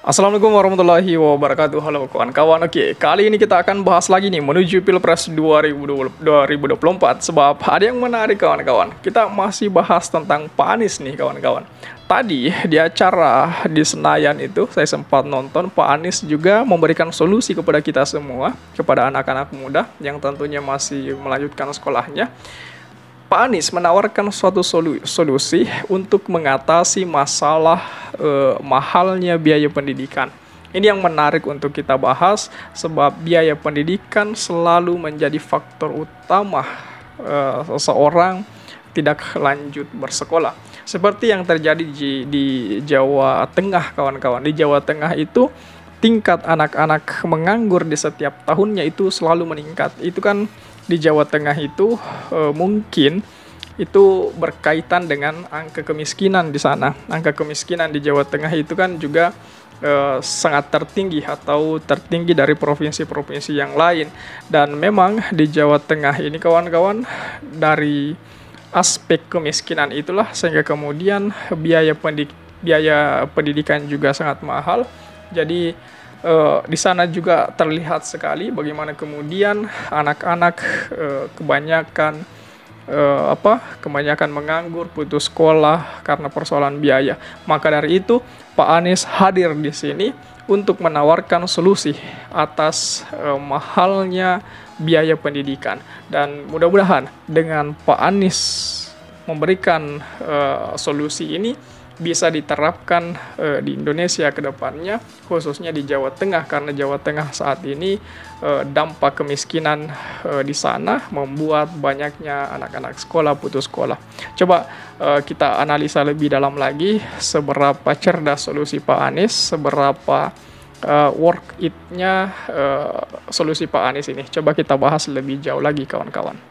Assalamualaikum warahmatullahi wabarakatuh. Halo kawan-kawan. Oke, kali ini kita akan bahas lagi nih menuju Pilpres 2024. Sebab ada yang menarik kawan-kawan. Kita masih bahas tentang Pak Anies nih kawan-kawan. Tadi di acara di Senayan itu saya sempat nonton, Pak Anies juga memberikan solusi kepada kita semua, kepada anak-anak muda yang tentunya masih melanjutkan sekolahnya. Pak Anies menawarkan suatu solusi untuk mengatasi masalah mahalnya biaya pendidikan. Ini yang menarik untuk kita bahas, sebab biaya pendidikan selalu menjadi faktor utama seseorang tidak lanjut bersekolah. Seperti yang terjadi di Jawa Tengah, kawan-kawan. Di Jawa Tengah itu tingkat anak-anak menganggur di setiap tahunnya itu selalu meningkat. Itu kan di Jawa Tengah itu mungkin itu berkaitan dengan angka kemiskinan di sana. Angka kemiskinan di Jawa Tengah itu kan juga sangat tertinggi atau tertinggi dari provinsi-provinsi yang lain. Dan memang di Jawa Tengah ini kawan-kawan, dari aspek kemiskinan itulah sehingga kemudian biaya pendidikan juga sangat mahal. Jadi di sana juga terlihat sekali bagaimana kemudian anak-anak kebanyakan menganggur, putus sekolah karena persoalan biaya. Maka dari itu Pak Anies hadir di sini untuk menawarkan solusi atas mahalnya biaya pendidikan. Dan mudah-mudahan dengan Pak Anies memberikan solusi ini bisa diterapkan di Indonesia ke depannya, khususnya di Jawa Tengah, karena Jawa Tengah saat ini dampak kemiskinan di sana membuat banyaknya anak-anak sekolah putus sekolah. Coba kita analisa lebih dalam lagi seberapa cerdas solusi Pak Anies, seberapa work it-nya solusi Pak Anies ini. Coba kita bahas lebih jauh lagi kawan-kawan.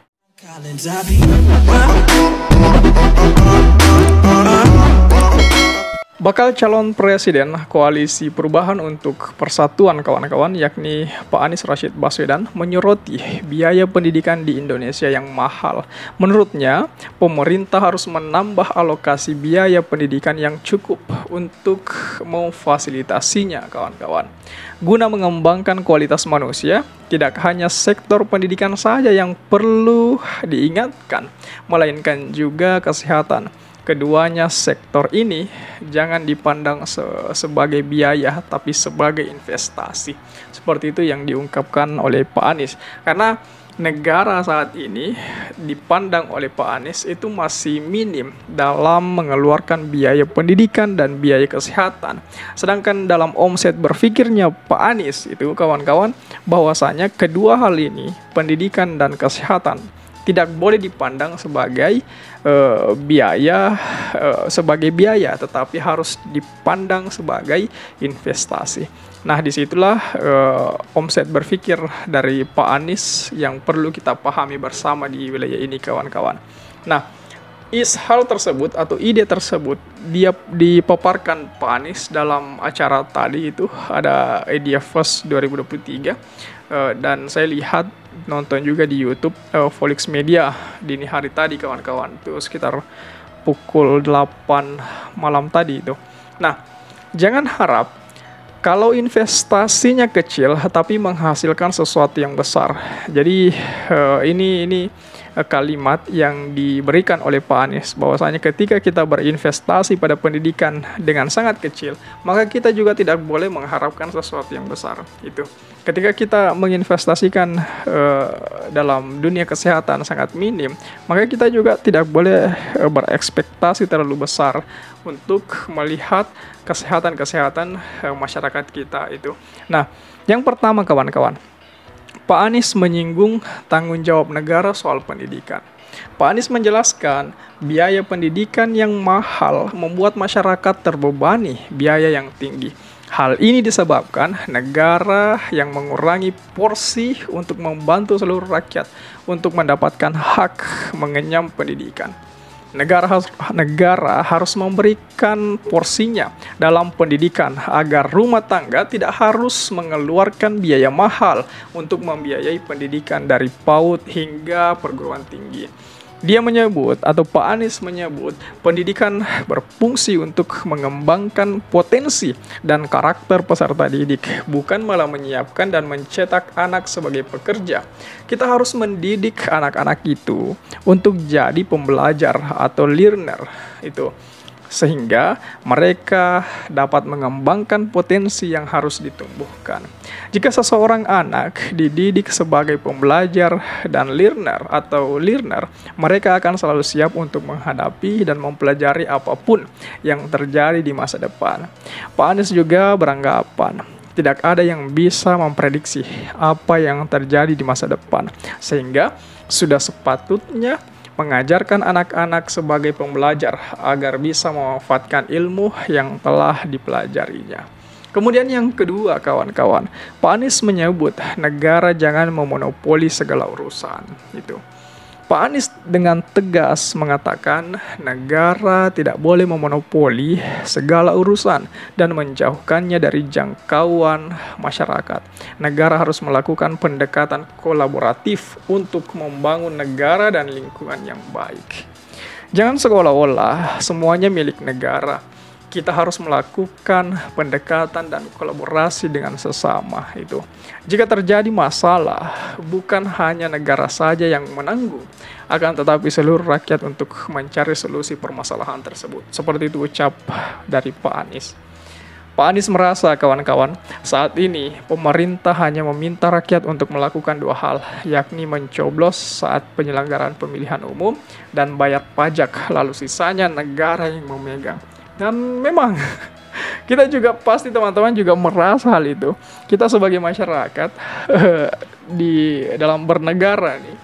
Bakal calon presiden Koalisi Perubahan untuk Persatuan kawan-kawan, yakni Pak Anies Rashid Baswedan, menyoroti biaya pendidikan di Indonesia yang mahal. Menurutnya, pemerintah harus menambah alokasi biaya pendidikan yang cukup untuk memfasilitasinya kawan-kawan. Guna mengembangkan kualitas manusia, tidak hanya sektor pendidikan saja yang perlu diingatkan, melainkan juga kesehatan. Keduanya sektor ini jangan dipandang sebagai biaya, tapi sebagai investasi. Seperti itu yang diungkapkan oleh Pak Anies. Karena negara saat ini dipandang oleh Pak Anies itu masih minim dalam mengeluarkan biaya pendidikan dan biaya kesehatan. Sedangkan dalam omset berpikirnya Pak Anies itu kawan-kawan, bahwasanya kedua hal ini, pendidikan dan kesehatan, tidak boleh dipandang sebagai biaya, tetapi harus dipandang sebagai investasi. Nah, disitulah omset berpikir dari Pak Anies yang perlu kita pahami bersama di wilayah ini kawan-kawan. Nah, hal tersebut atau ide tersebut dia dipaparkan Pak Anies dalam acara tadi itu, ada Idea Fest 2023. Dan saya lihat, nonton juga di YouTube Volix Media dini hari tadi kawan-kawan, itu sekitar pukul 8 malam tadi itu. Nah, jangan harap kalau investasinya kecil tapi menghasilkan sesuatu yang besar. Jadi ini kalimat yang diberikan oleh Pak Anies, bahwasanya ketika kita berinvestasi pada pendidikan dengan sangat kecil, maka kita juga tidak boleh mengharapkan sesuatu yang besar. Itu ketika kita menginvestasikan dalam dunia kesehatan sangat minim, maka kita juga tidak boleh berekspektasi terlalu besar untuk melihat kesehatan masyarakat kita itu. Nah, yang pertama kawan-kawan, Pak Anies menyinggung tanggung jawab negara soal pendidikan. Pak Anies menjelaskan biaya pendidikan yang mahal membuat masyarakat terbebani biaya yang tinggi. Hal ini disebabkan negara yang mengurangi porsi untuk membantu seluruh rakyat untuk mendapatkan hak mengenyam pendidikan. Negara harus memberikan porsinya dalam pendidikan agar rumah tangga tidak harus mengeluarkan biaya mahal untuk membiayai pendidikan dari PAUD hingga perguruan tinggi. Dia menyebut, atau Pak Anies menyebut, pendidikan berfungsi untuk mengembangkan potensi dan karakter peserta didik, bukan malah menyiapkan dan mencetak anak sebagai pekerja. Kita harus mendidik anak-anak itu untuk jadi pembelajar atau learner itu, sehingga mereka dapat mengembangkan potensi yang harus ditumbuhkan. Jika seseorang anak dididik sebagai pembelajar dan learner, mereka akan selalu siap untuk menghadapi dan mempelajari apapun yang terjadi di masa depan. Pak Anies juga beranggapan, tidak ada yang bisa memprediksi apa yang terjadi di masa depan, sehingga sudah sepatutnya mengajarkan anak-anak sebagai pembelajar agar bisa memanfaatkan ilmu yang telah dipelajarinya. Kemudian yang kedua, kawan-kawan, Pak Anies menyebut negara jangan memonopoli segala urusan. Pak Anies dengan tegas mengatakan negara tidak boleh memonopoli segala urusan dan menjauhkannya dari jangkauan masyarakat. Negara harus melakukan pendekatan kolaboratif untuk membangun negara dan lingkungan yang baik. Jangan seolah-olah semuanya milik negara. Kita harus melakukan pendekatan dan kolaborasi dengan sesama itu. Jika terjadi masalah, bukan hanya negara saja yang menanggung, akan tetapi seluruh rakyat untuk mencari solusi permasalahan tersebut. Seperti itu ucap dari Pak Anies. Pak Anies merasa, kawan-kawan, saat ini pemerintah hanya meminta rakyat untuk melakukan dua hal, yakni mencoblos saat penyelenggaraan pemilihan umum dan bayar pajak, lalu sisanya negara yang memegang. Dan memang kita juga pasti teman-teman juga merasa hal itu. Kita sebagai masyarakat di dalam bernegara nih,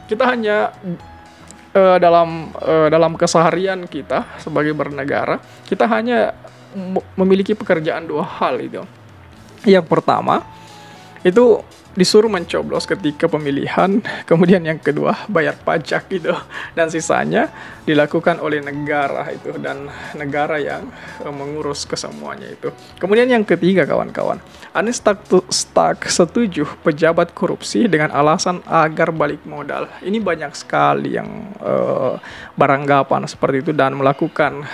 kita hanya dalam keseharian kita sebagai bernegara, kita hanya memiliki pekerjaan dua hal itu. Yang pertama itu disuruh mencoblos ketika pemilihan, kemudian yang kedua bayar pajak gitu, dan sisanya dilakukan oleh negara itu, dan negara yang mengurus kesemuanya itu. Kemudian yang ketiga, kawan-kawan, Anies tak setuju pejabat korupsi dengan alasan agar balik modal. Ini banyak sekali yang beranggapan seperti itu dan melakukan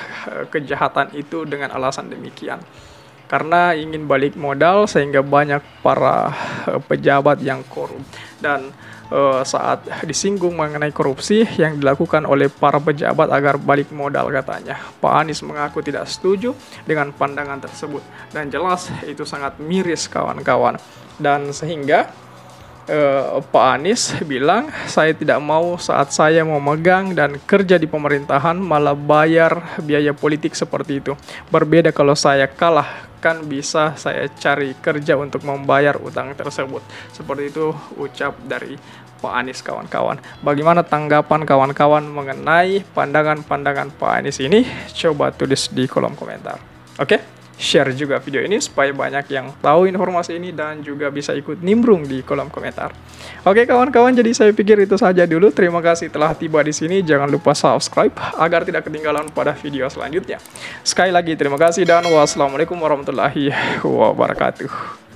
kejahatan itu dengan alasan demikian. Karena ingin balik modal sehingga banyak para pejabat yang korup. Dan saat disinggung mengenai korupsi yang dilakukan oleh para pejabat agar balik modal, katanya, Pak Anies mengaku tidak setuju dengan pandangan tersebut. Dan jelas itu sangat miris, kawan-kawan. Dan sehingga Pak Anies bilang, saya tidak mau saat saya memegang dan kerja di pemerintahan malah bayar biaya politik seperti itu. Berbeda kalau saya kalah, kan bisa saya cari kerja untuk membayar utang tersebut. Seperti itu ucap dari Pak Anies, kawan-kawan. Bagaimana tanggapan kawan-kawan mengenai pandangan-pandangan Pak Anies ini? Coba tulis di kolom komentar. Oke? Share juga video ini supaya banyak yang tahu informasi ini dan juga bisa ikut nimbrung di kolom komentar. Oke, kawan-kawan, jadi saya pikir itu saja dulu. Terima kasih telah tiba di sini. Jangan lupa subscribe agar tidak ketinggalan pada video selanjutnya. Sekali lagi terima kasih dan wassalamualaikum warahmatullahi wabarakatuh.